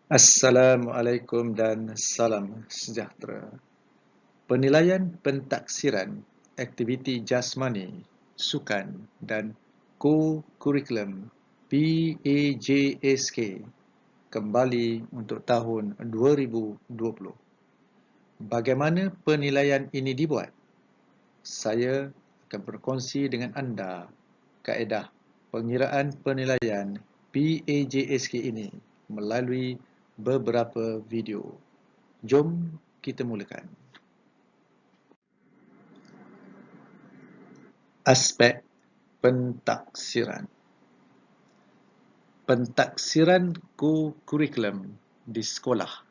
Assalamualaikum dan salam sejahtera. Penilaian pentaksiran aktiviti jasmani, sukan dan co-curriculum PAJSK kembali untuk tahun 2020. Bagaimana penilaian ini dibuat? Saya akan berkongsi dengan anda kaedah pengiraan penilaian PAJSK ini melalui beberapa video. Jom kita mulakan. Aspek pentaksiran. Pentaksiran co-curriculum di sekolah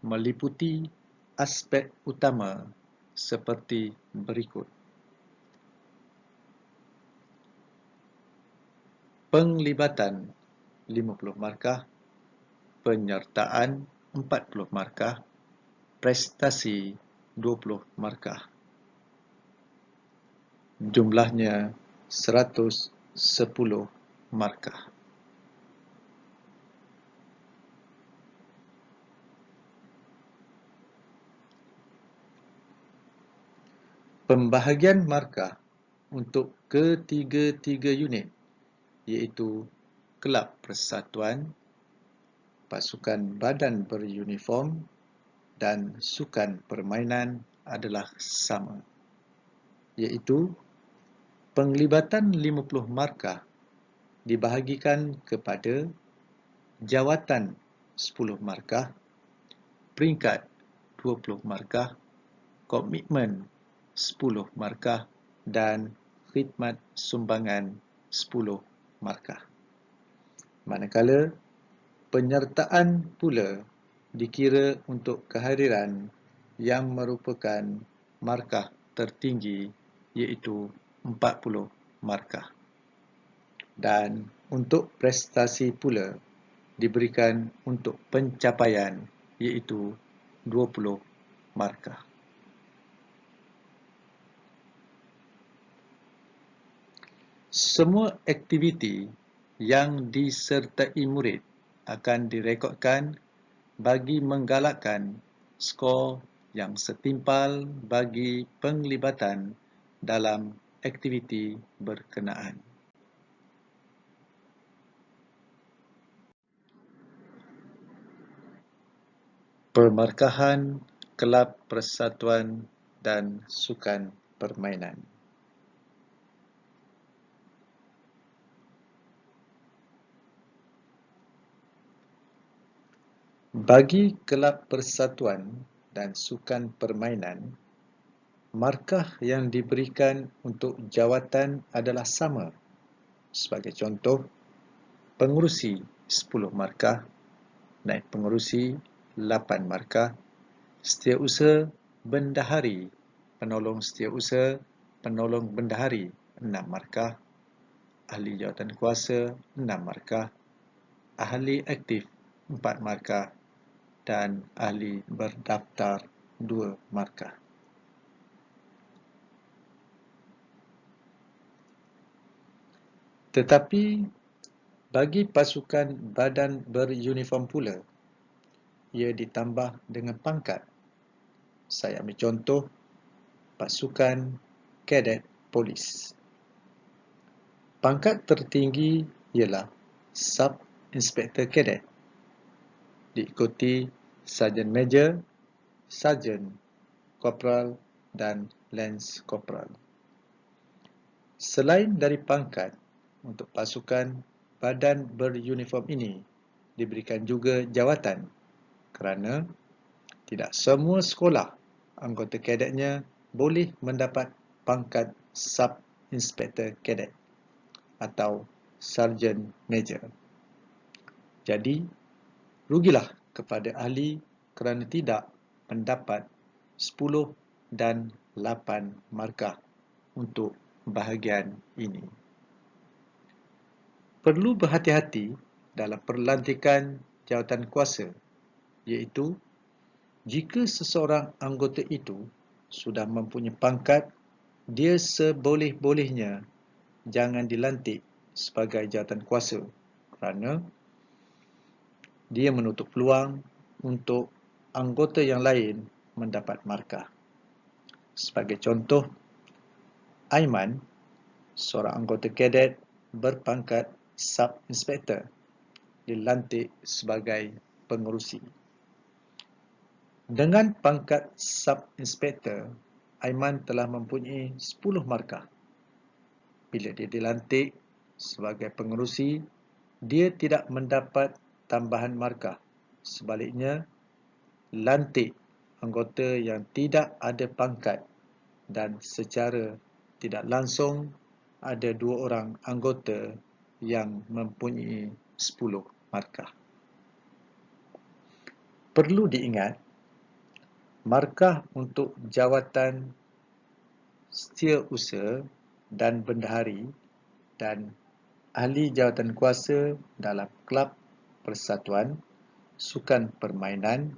meliputi aspek utama seperti berikut. Penglibatan 50 markah, penyertaan 40 markah, prestasi 20 markah. Jumlahnya 110 markah. Pembahagian markah untuk ketiga-tiga unit iaitu kelab persatuan, pasukan badan beruniform dan sukan permainan adalah sama, iaitu penglibatan 50 markah dibahagikan kepada jawatan 10 markah, peringkat 20 markah, komitmen 10 markah dan khidmat sumbangan 10 markah. Manakala penyertaan pula dikira untuk kehadiran yang merupakan markah tertinggi iaitu 40 markah. Dan untuk prestasi pula diberikan untuk pencapaian iaitu 20 markah. Semua aktiviti yang disertai murid akan direkodkan bagi menggalakkan skor yang setimpal bagi penglibatan dalam aktiviti berkenaan. Pemarkahan kelab persatuan dan sukan permainan. Bagi kelab persatuan dan sukan permainan, markah yang diberikan untuk jawatan adalah sama. Sebagai contoh, pengurusi 10 markah, naib pengurusi 8 markah, setiausaha bendahari, penolong setiausaha, penolong bendahari 6 markah, ahli jawatan kuasa 6 markah, ahli aktif 4 markah dan ahli berdaftar 2 markah. Tetapi bagi pasukan badan beruniform pula, ia ditambah dengan pangkat. Saya ambil contoh pasukan kadet polis. Pangkat tertinggi ialah Sub Inspektor Kadet, diikuti Sarjan Major, Sarjan Korporal dan Lance Korporal. Selain dari pangkat, untuk pasukan badan beruniform ini diberikan juga jawatan kerana tidak semua sekolah anggota kadetnya boleh mendapat pangkat Sub Inspektor Kadet atau Sarjan Major. Jadi, rugilah kepada ahli kerana tidak mendapat 10 dan 8 markah untuk bahagian ini. Perlu berhati-hati dalam perlantikan jawatan kuasa, iaitu jika seseorang anggota itu sudah mempunyai pangkat, dia seboleh-bolehnya jangan dilantik sebagai jawatan kuasa kerana dia menutup peluang untuk anggota yang lain mendapat markah. Sebagai contoh, Aiman, seorang anggota kadet berpangkat sub-inspektor, dilantik sebagai pengerusi. Dengan pangkat sub-inspektor, Aiman telah mempunyai 10 markah. Bila dia dilantik sebagai pengerusi, dia tidak mendapat tambahan markah. Sebaliknya, lantik anggota yang tidak ada pangkat dan secara tidak langsung ada 2 orang anggota yang mempunyai 10 markah. Perlu diingat, markah untuk jawatan setiausaha dan bendahari dan ahli jawatan kuasa dalam kelab persatuan, sukan permainan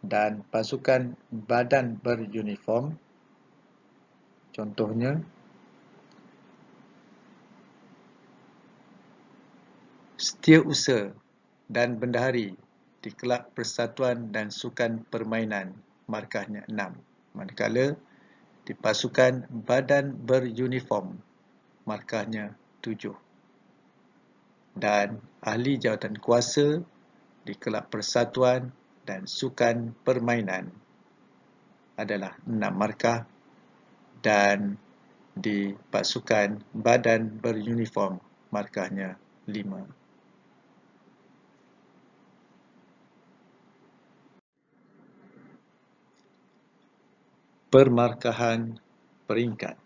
dan pasukan badan beruniform. Contohnya, setiausaha dan bendahari di kelab persatuan dan sukan permainan markahnya 6, manakala di pasukan badan beruniform markahnya 7. Dan ahli jawatan kuasa di kelab persatuan dan sukan permainan adalah 6 markah, dan di pasukan badan beruniform markahnya 5. Permarkahan peringkat.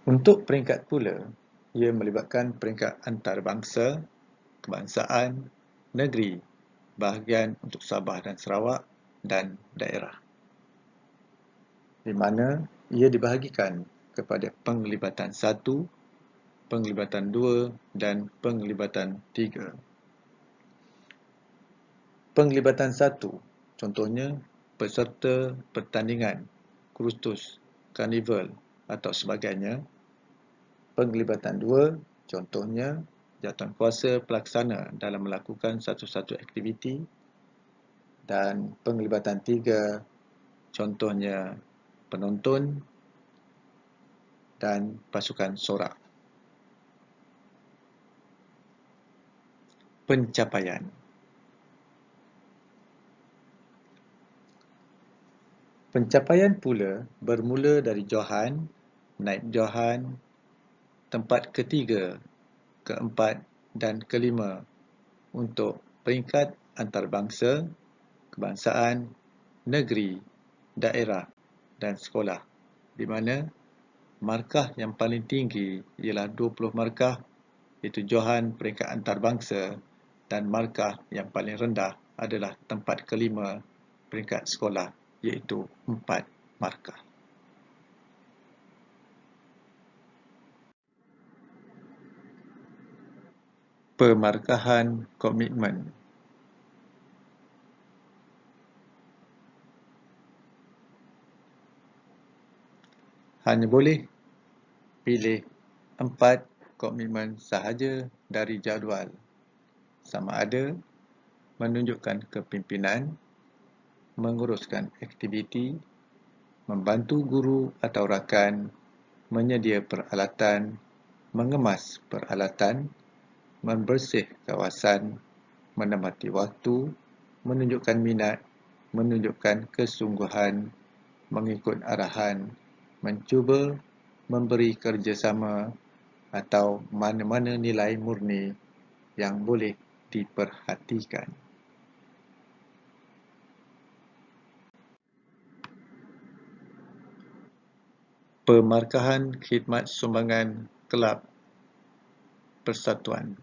Untuk peringkat pula, ia melibatkan peringkat antarabangsa, kebangsaan, negeri, bahagian untuk Sabah dan Sarawak, dan daerah, di mana ia dibahagikan kepada penglibatan 1, penglibatan 2 dan penglibatan 3. Penglibatan 1, contohnya peserta pertandingan, kursus, karnival atau sebagainya. Penglibatan 2, contohnya jawatan kuasa pelaksana dalam melakukan satu-satu aktiviti. Dan penglibatan 3, contohnya penonton dan pasukan sorak. Pencapaian. Pencapaian pula bermula dari Johan, naib Johan, tempat ketiga, keempat dan kelima untuk peringkat antarabangsa, kebangsaan, negeri, daerah dan sekolah, di mana markah yang paling tinggi ialah 20 markah, iaitu Johan peringkat antarabangsa, dan markah yang paling rendah adalah tempat kelima peringkat sekolah, iaitu 4 markah. Pemarkahan komitmen. Hanya boleh pilih 4 komitmen sahaja dari jadual, sama ada menunjukkan kepimpinan, menguruskan aktiviti, membantu guru atau rakan, menyedia peralatan, mengemas peralatan, membersih kawasan, menempati waktu, menunjukkan minat, menunjukkan kesungguhan, mengikut arahan, mencuba, memberi kerjasama, atau mana-mana nilai murni yang boleh diperhatikan. Pemarkahan khidmat sumbangan kelab persatuan.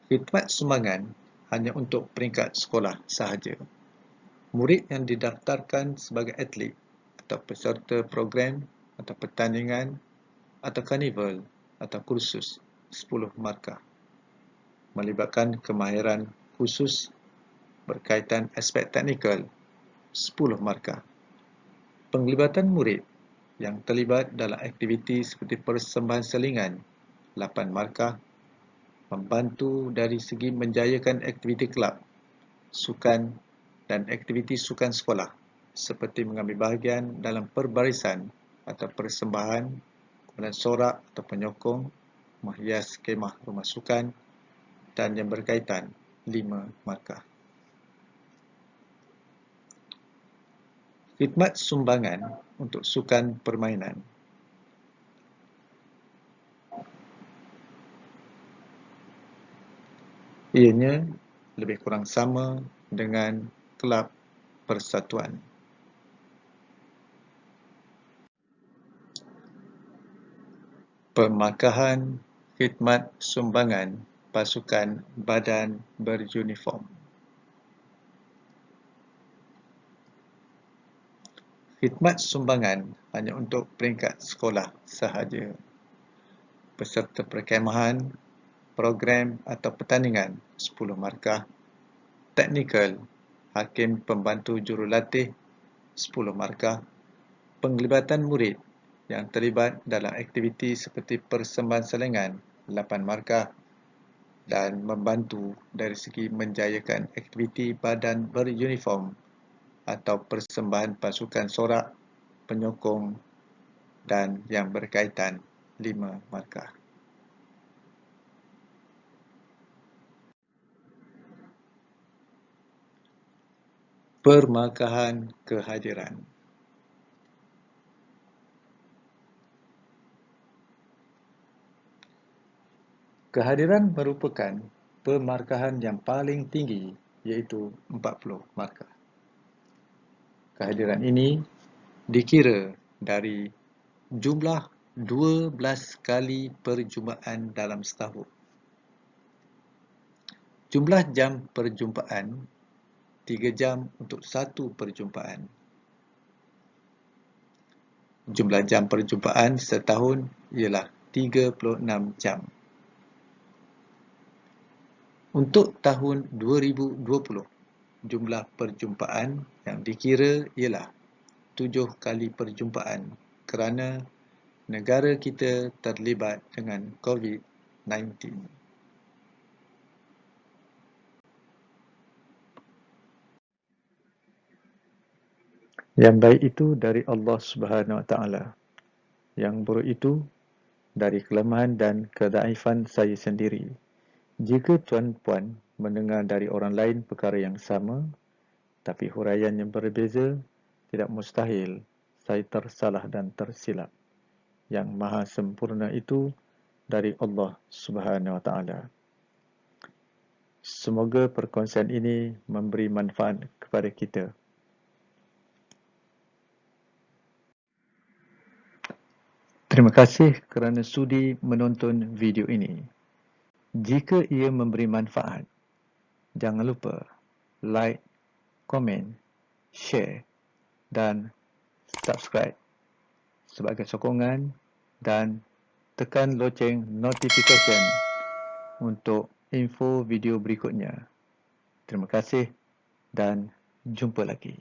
Khidmat sumbangan hanya untuk peringkat sekolah sahaja. Murid yang didaftarkan sebagai atlet atau peserta program atau pertandingan atau karnival atau kursus 10 markah, melibatkan kemahiran khusus berkaitan aspek teknikal 10 markah, Penglibatan murid yang terlibat dalam aktiviti seperti persembahan selingan 8 markah, membantu dari segi menjayakan aktiviti kelab, sukan dan aktiviti sukan sekolah seperti mengambil bahagian dalam perbarisan atau persembahan, kumpulan sorak atau penyokong, menghias kemah rumah sukan dan yang berkaitan 5 markah. Khidmat sumbangan untuk sukan permainan. Ianya lebih kurang sama dengan kelab persatuan. Pemarkahan khidmat sumbangan pasukan badan beruniform. Khidmat sumbangan hanya untuk peringkat sekolah sahaja. Peserta perkhemahan, program atau pertandingan 10 markah. Teknikal, hakim pembantu jurulatih 10 markah. Penglibatan murid yang terlibat dalam aktiviti seperti persembahan selingan 8 markah dan membantu dari segi menjayakan aktiviti badan beruniform atau persembahan pasukan sorak, penyokong dan yang berkaitan 5 markah. Permarkahan kehadiran. Kehadiran merupakan pemarkahan yang paling tinggi, iaitu 40 markah. Kehadiran ini dikira dari jumlah 12 kali perjumpaan dalam setahun. Jumlah jam perjumpaan 3 jam untuk satu perjumpaan. Jumlah jam perjumpaan setahun ialah 36 jam. Untuk tahun 2020, jumlah perjumpaan yang dikira ialah 7 kali perjumpaan kerana negara kita terlibat dengan COVID-19. Yang baik itu dari Allah Subhanahu Wa Taala. Yang buruk itu dari kelemahan dan kedaifan saya sendiri. Jika tuan-puan mendengar dari orang lain perkara yang sama, tapi huraian yang berbeza, tidak mustahil saya tersalah dan tersilap. Yang maha sempurna itu dari Allah Subhanahu Wa Taala. Semoga perkongsian ini memberi manfaat kepada kita. Terima kasih kerana sudi menonton video ini. Jika ia memberi manfaat, jangan lupa like, komen, share dan subscribe sebagai sokongan dan tekan loceng notification untuk info video berikutnya. Terima kasih dan jumpa lagi.